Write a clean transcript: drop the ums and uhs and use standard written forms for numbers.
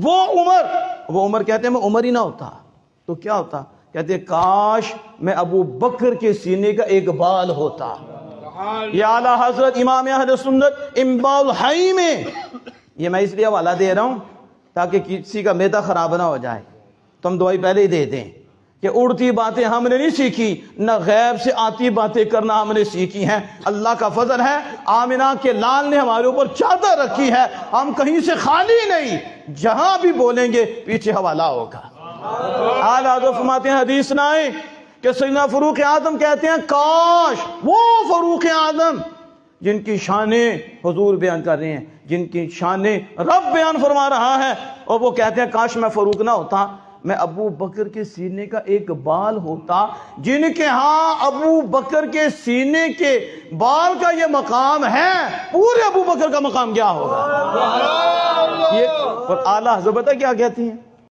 وہ عمر کہتے ہیں میں عمر ہی نہ ہوتا تو کیا ہوتا؟ کہتے ہیں کاش میں ابو بکر کے سینے کا ایک بال ہوتا۔ یہ اعلیٰ حضرت امام اہل سنت امباء الحی میں، یہ میں اس لیے حوالہ دے رہا ہوں تاکہ کسی کا معدہ خراب نہ ہو جائے، تو ہم دوائی پہلے ہی دے دیں کہ اڑتی باتیں ہم نے نہیں سیکھی، نہ غیب سے آتی باتیں کرنا ہم نے سیکھی ہیں۔ اللہ کا فضل ہے، آمنہ کے لال نے ہمارے اوپر چادر رکھی ہے، ہم کہیں سے خالی نہیں، جہاں بھی بولیں گے پیچھے حوالہ ہوگا۔ اعلیٰ حضرت فرماتے ہیں حدیث نہ آئے کہ سیدنا فاروق اعظم کہتے ہیں کاش وہ فاروق اعظم جن کی شانیں حضور بیان کر رہے ہیں، جن کی شانیں رب بیان فرما رہا ہے، اور وہ کہتے ہیں کاش میں فاروق نہ ہوتا، میں ابو بکر کے سینے کا ایک بال ہوتا۔ جن کے ہاں ابو بکر کے سینے کے بال کا یہ مقام ہے، پورے ابو بکر کا مقام کیا ہوگا؟ یہ اور اعلیٰ حضرت کیا کہتی ہیں؟